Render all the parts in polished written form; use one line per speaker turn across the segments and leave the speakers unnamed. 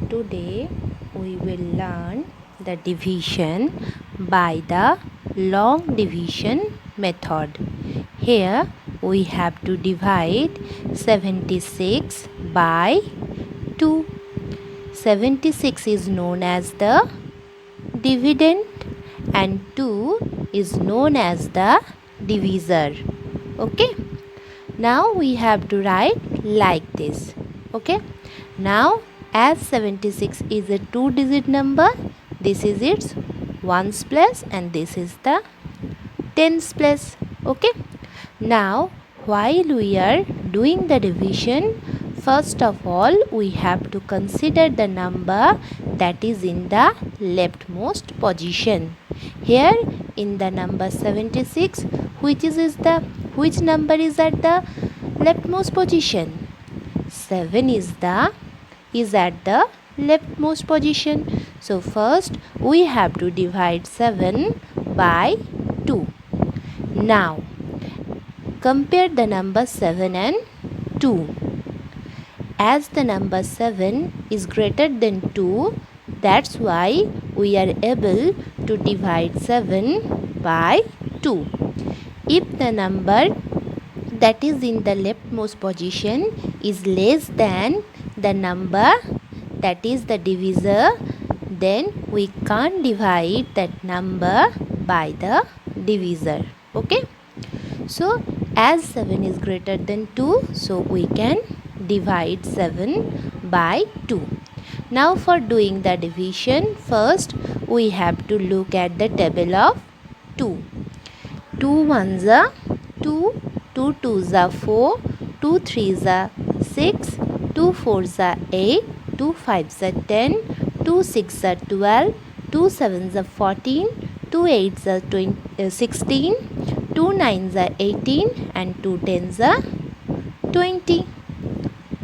Today we will learn the division by the long division method. Here we have to divide 76 by 2. 76 is known as the dividend and 2 is known as the divisor. Okay. Now we have to write like this. Okay. Now as 76 is a 2-digit number, this is its ones place and this is the tens place. Okay. Now while we are doing the division, first of all we have to consider the number that is in the leftmost position. Here in the number 76, which number is at the leftmost position? 7 is at the leftmost position. So first we have to divide 7 by 2. Now compare the number 7 and 2. As the number 7 is greater than 2, that's why we are able to divide 7 by 2. If the number that is in the leftmost position is less than the number that is the divisor, then we can't divide that number by the divisor. Okay. So as 7 is greater than 2, so we can divide 7 by 2. Now for doing the division, first we have to look at the table of 2. 2 ones are 2, 2 twos are 4, 2 threes are 6, 2 fours are 8, 2 fives are 10, 2 sixes are 12, 2 sevens are 14, 2 eights are 16, 2 nines are 18 and 2 tens are 20.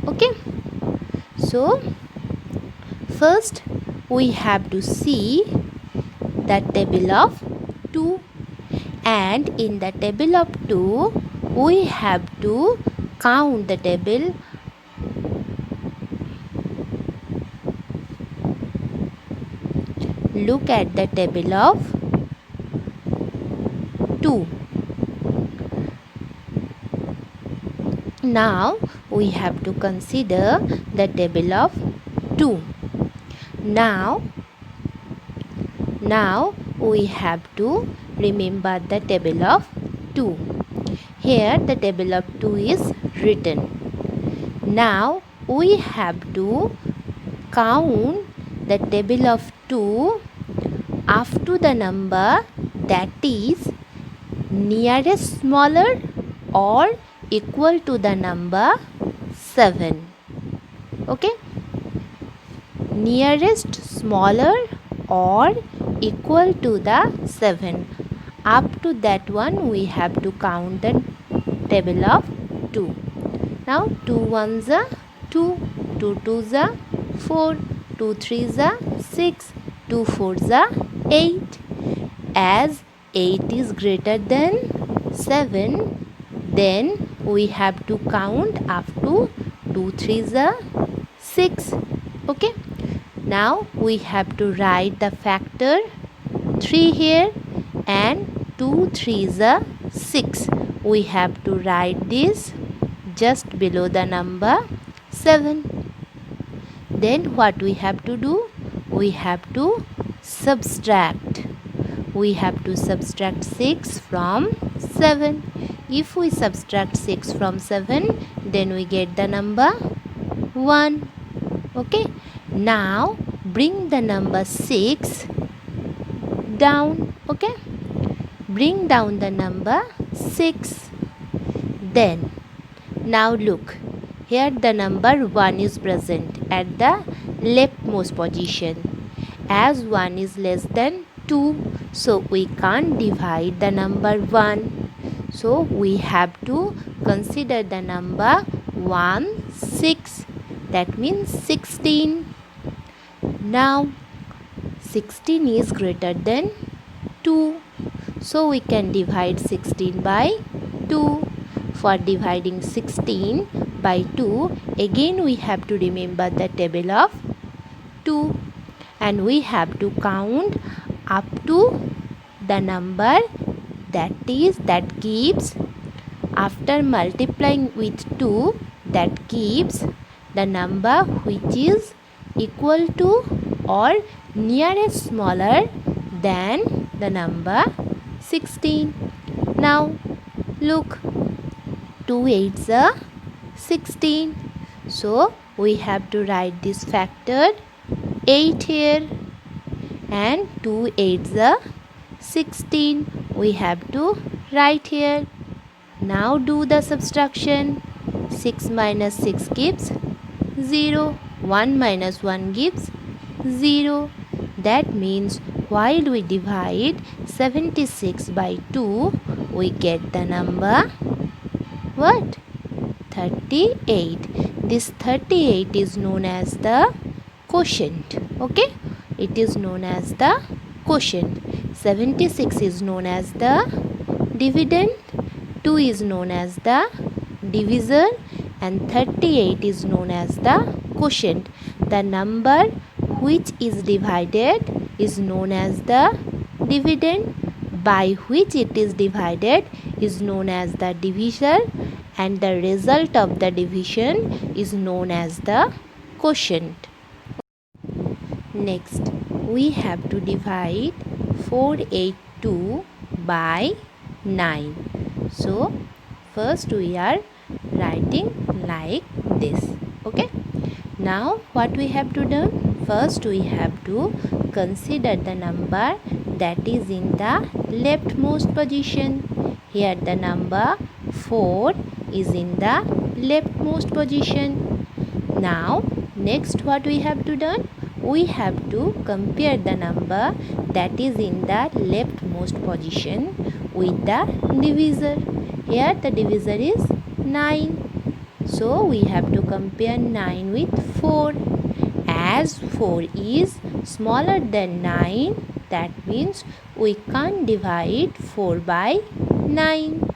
Okay. So first we have to see the table of 2, and in the table of 2 we have to count the table. Look at the table of 2. Now we have to consider the table of 2. Now we have to remember the table of 2. Here the table of 2 is written. Now we have to count the table of 2 up to the number that is nearest smaller or equal to the number 7. Okay. Nearest smaller or equal to the 7. Up to that one we have to count the table of 2. Now 2 ones are 2, 2 twos are 4, 2 threes are 6, 2 fours are 8. As 8 is greater than 7, then we have to count up to 2 threes are 6. Okay. Now we have to write the factor 3 here and 2 threes are 6. We have to write this just below the number 7. Then what we have to do? We have to subtract. We have to subtract 6 from 7. If we subtract 6 from 7, then we get the number 1. Okay. Now bring the number 6 down. Okay. Bring down the number 6. Then now look. Here the number 1 is present at the leftmost position. As 1 is less than 2, so we can't divide the number 1. So we have to consider the number 1, 6. That means 16. Now 16 is greater than 2. So we can divide 16 by 2. For dividing 16 by 2, again we have to remember the table of 2, and we have to count up to the number that gives, after multiplying with 2, that gives the number which is equal to or nearest smaller than the number 16. Now look, 2 8s are 16. So we have to write this factor 8 here, and 2 8s are 16. We have to write here. Now do the subtraction. 6 minus 6 gives 0. 1 minus 1 gives 0. That means while we divide 76 by 2, we get the number what? 38. This 38 is known as the quotient. Okay? It is known as the quotient. 76 is known as the dividend, 2 is known as the divisor, and 38 is known as the quotient. The number which is divided is known as the dividend, by which it is divided is known as the divisor, and the result of the division is known as the quotient. Next, we have to divide 482 by 9. So first we are writing like this. Okay, now what we have to do? First we have to consider the number that is in the leftmost position. Here the number 4 is in the leftmost position. Now next what we have to do? We have to compare the number that is in the leftmost position with the divisor. Here the divisor is 9. So we have to compare 9 with 4. As 4 is smaller than 9, that means we can't divide 4 by 9.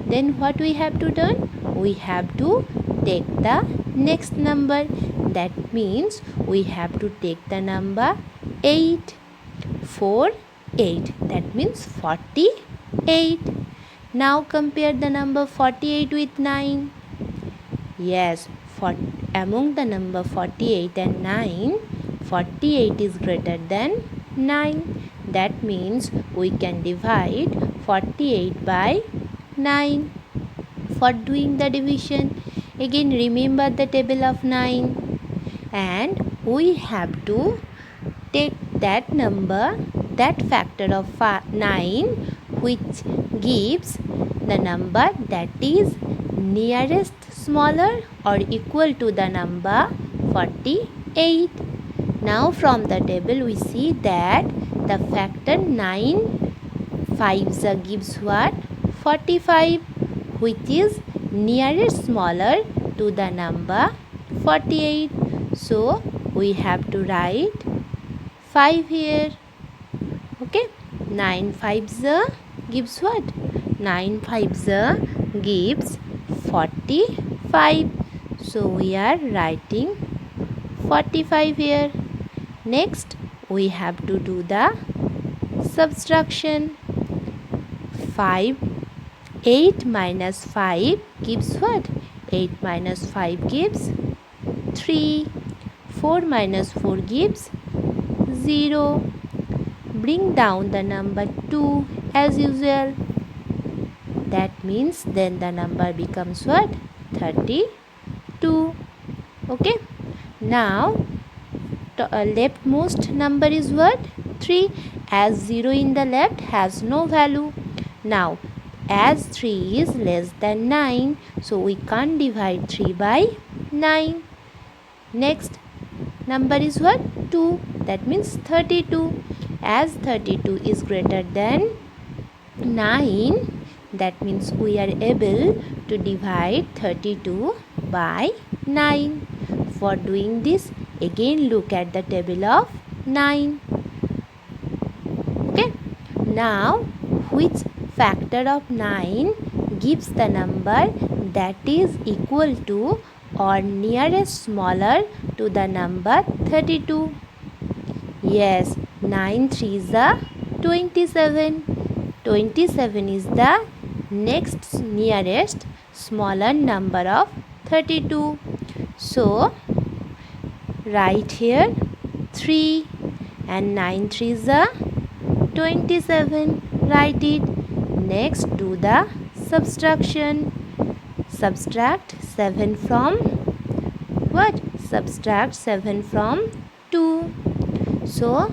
Then what we have to do? We have to take the next number. That means we have to take the number 8. 4, 8. That means 48. Now compare the number 48 with 9. Yes, among the number 48 and 9, 48 is greater than 9. That means we can divide 48 by 9. For doing the division, again remember the table of 9, and we have to take that number, that factor of 9 which gives the number that is nearest smaller or equal to the number 48. Now from the table we see that the factor 9 5s gives what? 45, which is nearest smaller to the number 48. So we have to write 5 here. Okay, 9 5s gives what? 9 5s gives 45. So we are writing 45 here. Next we have to do the subtraction. 8 minus 5 gives what? 8 minus 5 gives 3. 4 minus 4 gives 0. Bring down the number 2 as usual. That means then the number becomes what? 32. Okay. Now leftmost number is what? 3, as 0 in the left has no value. Now as 3 is less than 9, so we can't divide 3 by 9. Next number is what? 2. That means 32. As 32 is greater than 9, that means we are able to divide 32 by 9. For doing this, again look at the table of 9. Okay. Now which factor of 9 gives the number that is equal to or nearest smaller to the number 32? Yes, 9 3s are 27. 27 is the next nearest smaller number of 32. So, write here 3 and 9 3s are 27. Write it. Next, do the subtraction. Subtract 7 from what? Subtract 7 from 2. So,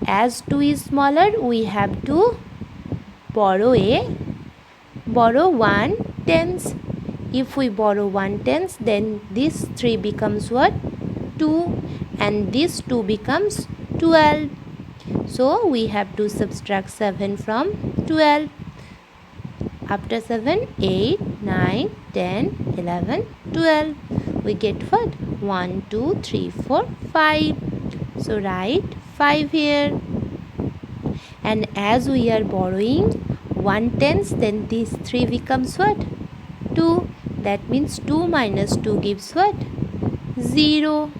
as 2 is smaller, we have to borrow 1/10. If we borrow 1/10, then this 3 becomes what? 2, and this 2 becomes 12. So we have to subtract 7 from 12. After 7, 8, 9, 10, 11, 12. We get what? 1, 2, 3, 4, 5. So write 5 here. And as we are borrowing 1/10, then this 3 becomes what? 2. That means 2 minus 2 gives what? 0.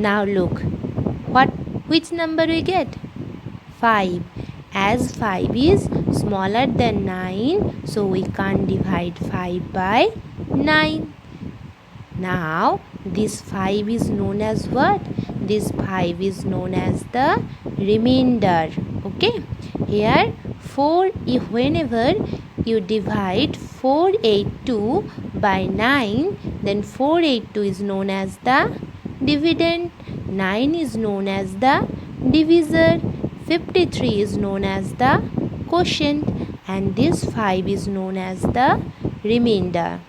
Now look, which number we get? 5. As 5 is smaller than 9, so we can't divide 5 by 9. Now this 5 is known as what? This 5 is known as the remainder. Okay, here 4, whenever you divide 482 by 9, then 482 is known as the dividend, 9 is known as the divisor, 53 is known as the quotient, and this 5 is known as the remainder.